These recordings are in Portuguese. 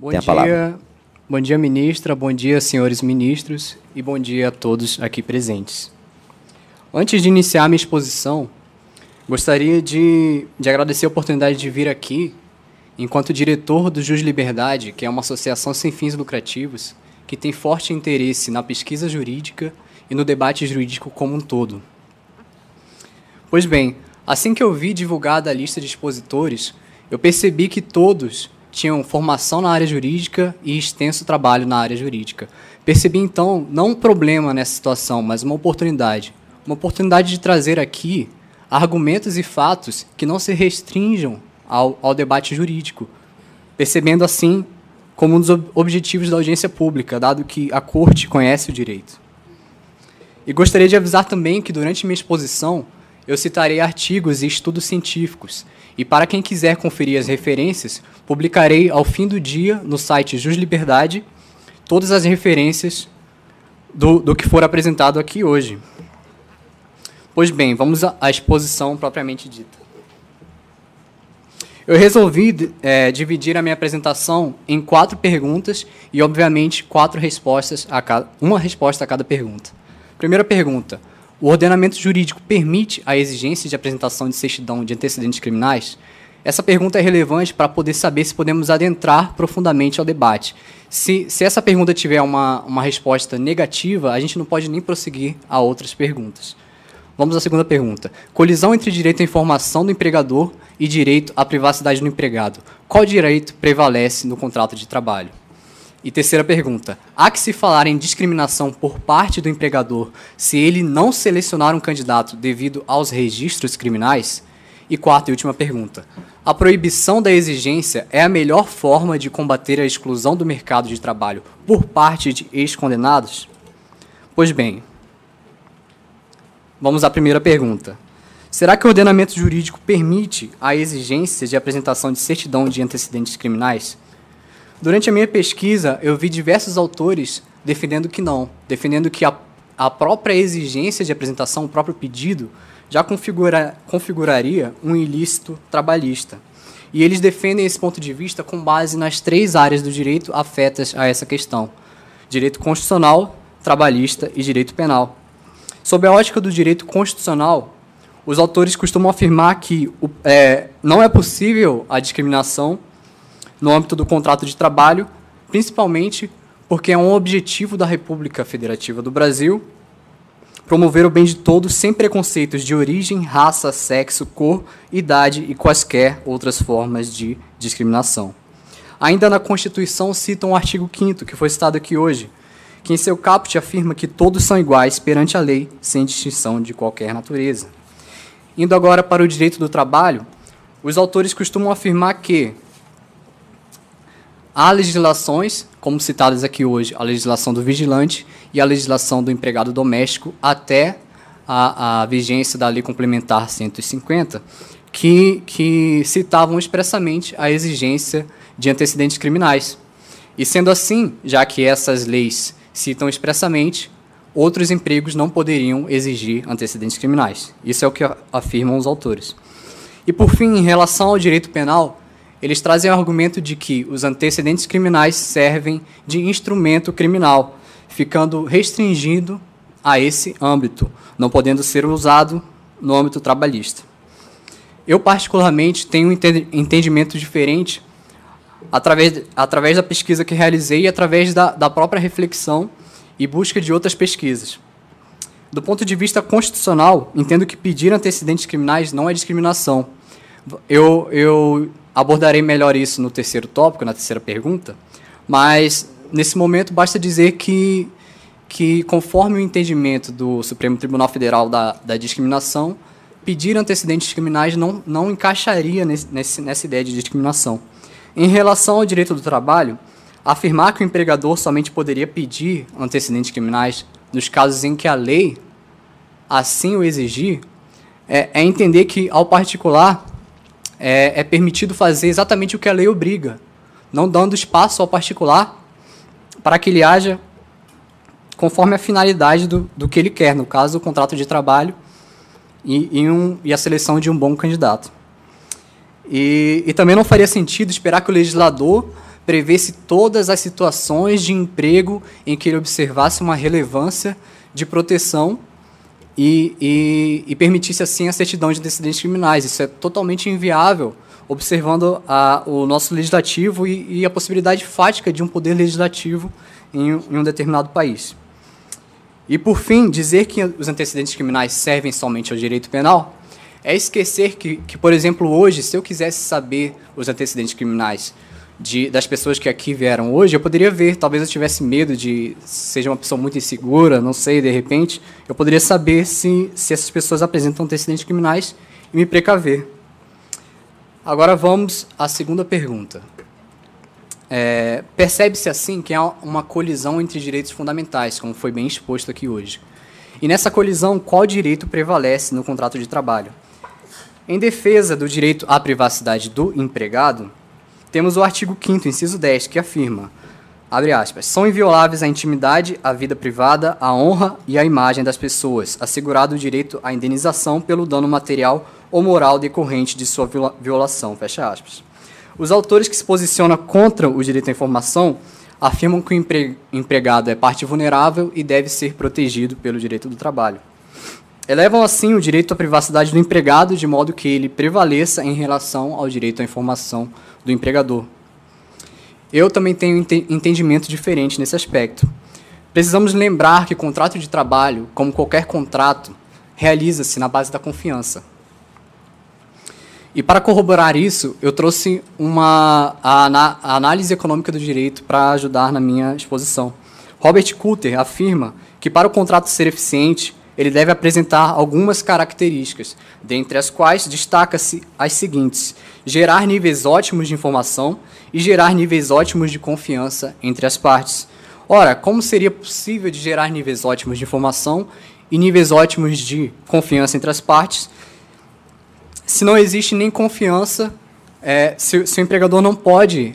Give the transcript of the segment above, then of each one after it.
Bom Tem a palavra. dia, bom dia, ministra, bom dia, senhores ministros, e bom dia a todos aqui presentes. Antes de iniciar minha exposição, gostaria de agradecer a oportunidade de vir aqui enquanto diretor do Jus Liberdade, que é uma associação sem fins lucrativos que tem forte interesse na pesquisa jurídica e no debate jurídico como um todo. Pois bem, assim que eu vi divulgada a lista de expositores, eu percebi que todos tinham formação na área jurídica e extenso trabalho na área jurídica. Percebi, então, não um problema nessa situação, mas uma oportunidade. Uma oportunidade de trazer aqui argumentos e fatos que não se restringam ao debate jurídico, percebendo, assim, como um dos objetivos da audiência pública, dado que a Corte conhece o direito. E gostaria de avisar também que, durante minha exposição, eu citarei artigos e estudos científicos, e para quem quiser conferir as referências, publicarei ao fim do dia, no site Jus Liberdade, todas as referências do que for apresentado aqui hoje. Pois bem, vamos à exposição propriamente dita. Eu resolvi dividir a minha apresentação em 4 perguntas e, obviamente, 4 respostas, uma resposta a cada pergunta. Primeira pergunta: o ordenamento jurídico permite a exigência de apresentação de certidão de antecedentes criminais? Essa pergunta é relevante para poder saber se podemos adentrar profundamente ao debate. Se essa pergunta tiver uma resposta negativa, a gente não pode nem prosseguir a outras perguntas. Vamos à segunda pergunta. Colisão entre direito à informação do empregador e direito à privacidade do empregado. Qual direito prevalece no contrato de trabalho? E terceira pergunta. Há que se falar em discriminação por parte do empregador se ele não selecionar um candidato devido aos registros criminais? E quarta e última pergunta. A proibição da exigência é a melhor forma de combater a exclusão do mercado de trabalho por parte de ex-condenados? Pois bem, vamos à primeira pergunta. Será que o ordenamento jurídico permite a exigência de apresentação de certidão de antecedentes criminais? Durante a minha pesquisa, eu vi diversos autores defendendo que não, defendendo que a própria exigência de apresentação, o próprio pedido, já configuraria um ilícito trabalhista. E eles defendem esse ponto de vista com base nas 3 áreas do direito afetas a essa questão: direito constitucional, trabalhista e direito penal. Sob a ótica do direito constitucional, os autores costumam afirmar que não é possível a discriminação no âmbito do contrato de trabalho, principalmente porque é um objetivo da República Federativa do Brasil promover o bem de todos sem preconceitos de origem, raça, sexo, cor, idade e quaisquer outras formas de discriminação. Ainda na Constituição citam o artigo 5º, que foi citado aqui hoje, que em seu caput afirma que todos são iguais perante a lei, sem distinção de qualquer natureza. Indo agora para o direito do trabalho, os autores costumam afirmar que há legislações, como citadas aqui hoje, a legislação do vigilante e a legislação do empregado doméstico, até a vigência da Lei Complementar 150, que citavam expressamente a exigência de antecedentes criminais. E sendo assim, já que essas leis citam expressamente, outros empregos não poderiam exigir antecedentes criminais. Isso é o que afirmam os autores. E, por fim, em relação ao direito penal, eles trazem o argumento de que os antecedentes criminais servem de instrumento criminal, ficando restringido a esse âmbito, não podendo ser usado no âmbito trabalhista. Eu, particularmente, tenho um entendimento diferente através da pesquisa que realizei e através da própria reflexão e busca de outras pesquisas. Do ponto de vista constitucional, entendo que pedir antecedentes criminais não é discriminação. Eu abordarei melhor isso no terceiro tópico, na terceira pergunta, mas, nesse momento, basta dizer que conforme o entendimento do Supremo Tribunal Federal da discriminação, pedir antecedentes criminais não encaixaria nessa ideia de discriminação. Em relação ao direito do trabalho, afirmar que o empregador somente poderia pedir antecedentes criminais nos casos em que a lei assim o exigir, é entender que, ao particular, é permitido fazer exatamente o que a lei obriga, não dando espaço ao particular para que ele haja conforme a finalidade do que ele quer, no caso, o contrato de trabalho e a seleção de um bom candidato. E também não faria sentido esperar que o legislador prevesse todas as situações de emprego em que ele observasse uma relevância de proteção e permitisse, assim, a certidão de antecedentes criminais. Isso é totalmente inviável, observando o nosso legislativo e a possibilidade fática de um poder legislativo em um determinado país. E, por fim, dizer que os antecedentes criminais servem somente ao direito penal é esquecer que, por exemplo, hoje, se eu quisesse saber os antecedentes criminais das pessoas que aqui vieram hoje, eu poderia ver, talvez eu tivesse medo de seja uma pessoa muito insegura, não sei, de repente, eu poderia saber se essas pessoas apresentam antecedentes criminais e me precaver. Agora vamos à segunda pergunta. Percebe-se, assim, que há uma colisão entre direitos fundamentais, como foi bem exposto aqui hoje. E nessa colisão, qual direito prevalece no contrato de trabalho? Em defesa do direito à privacidade do empregado, temos o artigo 5º, inciso 10, que afirma, abre aspas, são invioláveis a intimidade, a vida privada, a honra e a imagem das pessoas, assegurado o direito à indenização pelo dano material ou moral decorrente de sua violação, fecha aspas. Os autores que se posicionam contra o direito à informação afirmam que o empregado é parte vulnerável e deve ser protegido pelo direito do trabalho. Elevam, assim, o direito à privacidade do empregado de modo que ele prevaleça em relação ao direito à informação do empregador. Eu também tenho entendimento diferente nesse aspecto. Precisamos lembrar que contrato de trabalho, como qualquer contrato, realiza-se na base da confiança. E para corroborar isso, eu trouxe a análise econômica do direito para ajudar na minha exposição. Robert Coulter afirma que para o contrato ser eficiente, ele deve apresentar algumas características, dentre as quais destaca-se as seguintes: gerar níveis ótimos de informação e gerar níveis ótimos de confiança entre as partes. Ora, como seria possível de gerar níveis ótimos de informação e níveis ótimos de confiança entre as partes, se não existe nem confiança, se o empregador não pode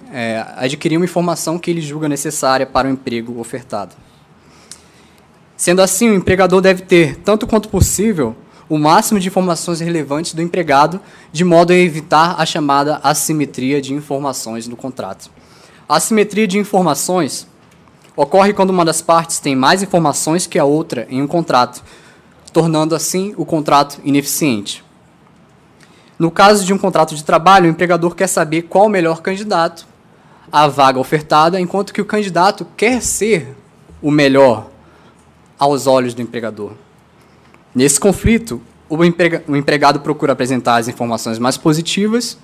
adquirir uma informação que ele julga necessária para o emprego ofertado? Sendo assim, o empregador deve ter, tanto quanto possível, o máximo de informações relevantes do empregado, de modo a evitar a chamada assimetria de informações no contrato. A assimetria de informações ocorre quando uma das partes tem mais informações que a outra em um contrato, tornando assim o contrato ineficiente. No caso de um contrato de trabalho, o empregador quer saber qual o melhor candidato à vaga ofertada, enquanto que o candidato quer ser o melhor aos olhos do empregador. Nesse conflito, o empregado procura apresentar as informações mais positivas,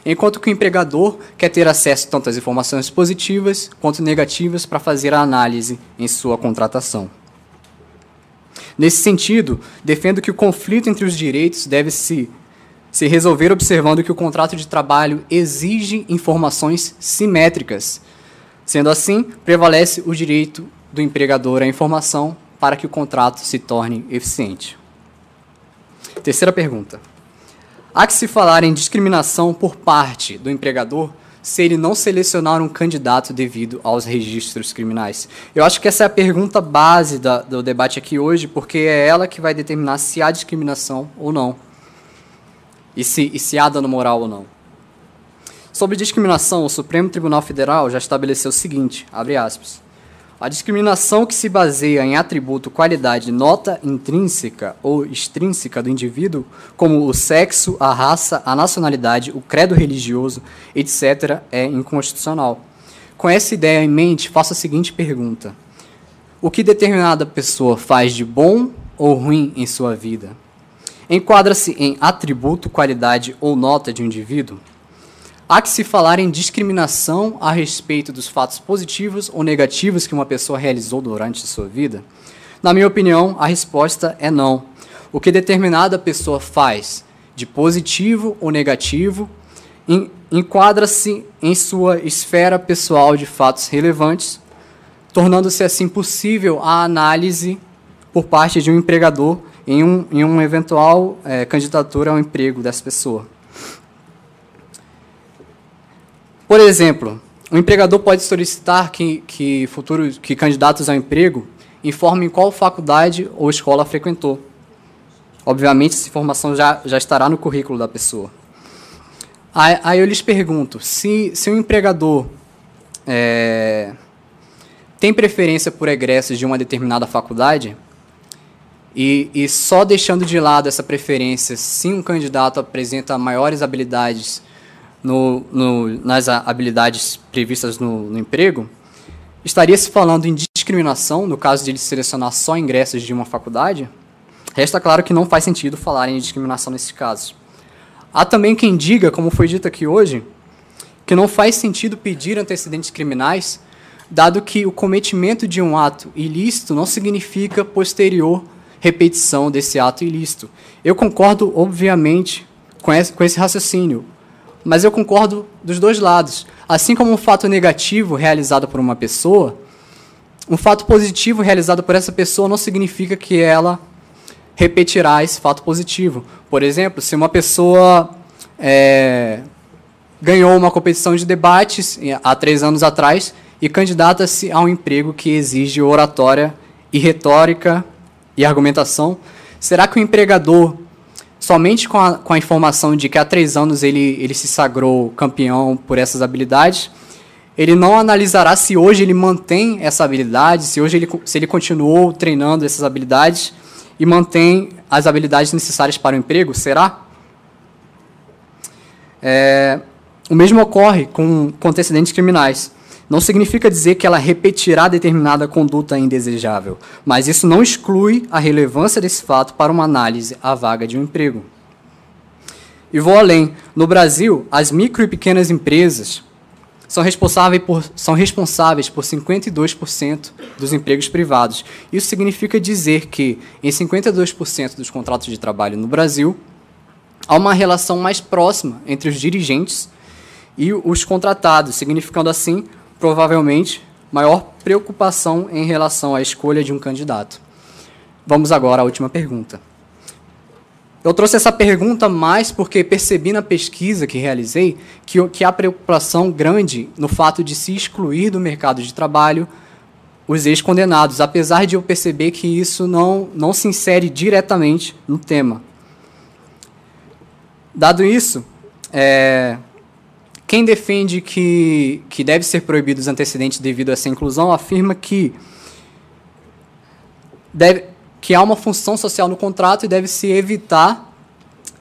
enquanto que o empregador quer ter acesso tanto às informações positivas quanto negativas para fazer a análise em sua contratação. Nesse sentido, defendo que o conflito entre os direitos deve se resolver observando que o contrato de trabalho exige informações simétricas. Sendo assim, prevalece o direito do empregador à informação para que o contrato se torne eficiente. Terceira pergunta. Há que se falar em discriminação por parte do empregador se ele não selecionar um candidato devido aos registros criminais? Eu acho que essa é a pergunta base do debate aqui hoje, porque é ela que vai determinar se há discriminação ou não. E se há dano moral ou não. Sobre discriminação, o Supremo Tribunal Federal já estabeleceu o seguinte, abre aspas, a discriminação que se baseia em atributo, qualidade, nota intrínseca ou extrínseca do indivíduo, como o sexo, a raça, a nacionalidade, o credo religioso, etc., é inconstitucional. Com essa ideia em mente, faço a seguinte pergunta. O que determinada pessoa faz de bom ou ruim em sua vida? Enquadra-se em atributo, qualidade ou nota de um indivíduo? Há que se falar em discriminação a respeito dos fatos positivos ou negativos que uma pessoa realizou durante a sua vida? Na minha opinião, a resposta é não. O que determinada pessoa faz de positivo ou negativo enquadra-se em sua esfera pessoal de fatos relevantes, tornando-se assim possível a análise por parte de um empregador em uma eventual candidatura ao emprego dessa pessoa. Por exemplo, o empregador pode solicitar que candidatos ao emprego informem qual faculdade ou escola frequentou. Obviamente, essa informação já estará no currículo da pessoa. Aí eu lhes pergunto, se o empregador tem preferência por egressos de uma determinada faculdade, e só deixando de lado essa preferência, se um candidato apresenta maiores habilidades nas habilidades previstas no emprego, estaria se falando em discriminação, no caso de ele selecionar só ingressos de uma faculdade? Resta claro que não faz sentido falar em discriminação nesses casos. Há também quem diga, como foi dito aqui hoje, que não faz sentido pedir antecedentes criminais, dado que o cometimento de um ato ilícito não significa posterior repetição desse ato ilícito. Eu concordo, obviamente, com esse raciocínio, mas eu concordo dos dois lados. Assim como um fato negativo realizado por uma pessoa, um fato positivo realizado por essa pessoa não significa que ela repetirá esse fato positivo. Por exemplo, se uma pessoa ganhou uma competição de debates há 3 anos atrás e candidata-se a um emprego que exige oratória e retórica e argumentação, será que o empregador, somente com a informação de que há 3 anos ele se sagrou campeão por essas habilidades, ele não analisará se hoje ele mantém essa habilidade, se ele continuou treinando essas habilidades e mantém as habilidades necessárias para o emprego? Será? O mesmo ocorre com antecedentes criminais. Não significa dizer que ela repetirá determinada conduta indesejável, mas isso não exclui a relevância desse fato para uma análise à vaga de um emprego. E vou além. No Brasil, as micro e pequenas empresas são responsáveis por 52% dos empregos privados. Isso significa dizer que, em 52% dos contratos de trabalho no Brasil, há uma relação mais próxima entre os dirigentes e os contratados, significando assim, provavelmente, maior preocupação em relação à escolha de um candidato. Vamos agora à última pergunta. Eu trouxe essa pergunta mais porque percebi na pesquisa que realizei que há preocupação grande no fato de se excluir do mercado de trabalho os ex-condenados, apesar de eu perceber que isso não se insere diretamente no tema. Dado isso, quem defende que deve ser proibido os antecedentes devido a essa inclusão afirma que há uma função social no contrato e deve-se evitar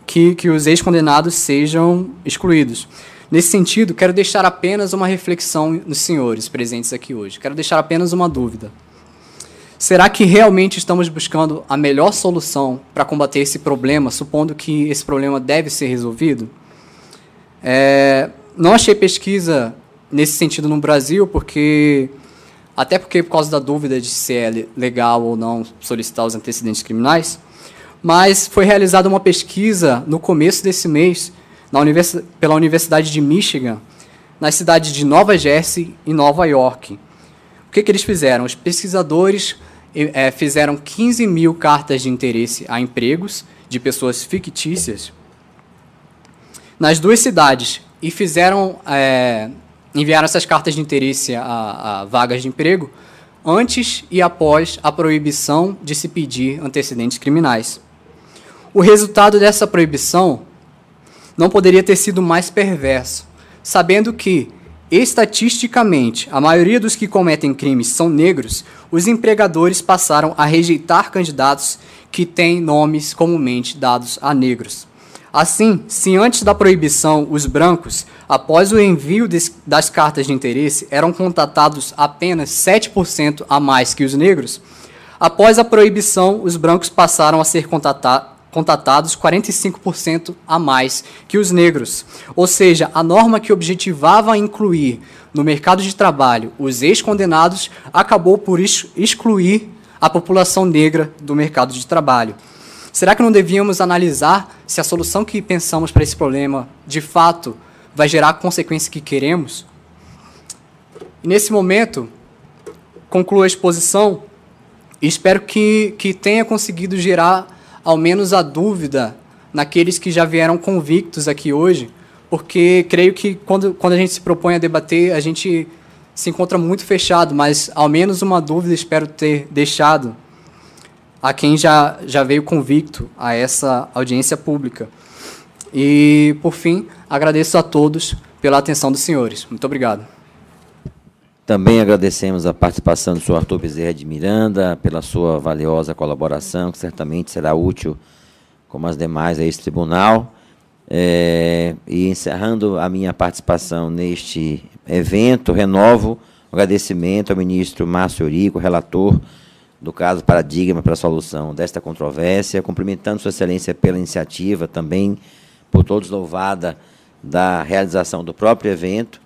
que os ex-condenados sejam excluídos. Nesse sentido, quero deixar apenas uma reflexão nos senhores presentes aqui hoje. Quero deixar apenas uma dúvida. Será que realmente estamos buscando a melhor solução para combater esse problema, supondo que esse problema deve ser resolvido? Não achei pesquisa nesse sentido no Brasil, até porque por causa da dúvida de se é legal ou não solicitar os antecedentes criminais, mas foi realizada uma pesquisa no começo desse mês pela Universidade de Michigan, nas cidades de Nova Jersey e Nova York. O que eles fizeram? Os pesquisadores fizeram 15 mil cartas de interesse a empregos de pessoas fictícias nas 2 cidades e enviaram essas cartas de interesse a vagas de emprego antes e após a proibição de se pedir antecedentes criminais. O resultado dessa proibição não poderia ter sido mais perverso, sabendo que, estatisticamente, a maioria dos que cometem crimes são negros, os empregadores passaram a rejeitar candidatos que têm nomes comumente dados a negros. Assim, se antes da proibição os brancos, após o envio das cartas de interesse, eram contatados apenas 7% a mais que os negros, após a proibição os brancos passaram a ser contatados 45% a mais que os negros. Ou seja, a norma que objetivava incluir no mercado de trabalho os ex-condenados acabou por excluir a população negra do mercado de trabalho. Será que não devíamos analisar se a solução que pensamos para esse problema, de fato, vai gerar a consequência que queremos? E nesse momento, concluo a exposição e espero que tenha conseguido gerar ao menos a dúvida naqueles que já vieram convictos aqui hoje, porque creio que quando a gente se propõe a debater, a gente se encontra muito fechado, mas ao menos uma dúvida espero ter deixado a quem já veio convicto a essa audiência pública. E, por fim, agradeço a todos pela atenção dos senhores. Muito obrigado. Também agradecemos a participação do senhor Arthur Bezerra de Miranda, pela sua valiosa colaboração, que certamente será útil, como as demais, a esse tribunal. E encerrando a minha participação neste evento, renovo o agradecimento ao ministro Márcio Eurico, relator do caso Paradigma para a solução desta controvérsia, cumprimentando Sua Excelência pela iniciativa, também por todos louvada da realização do próprio evento,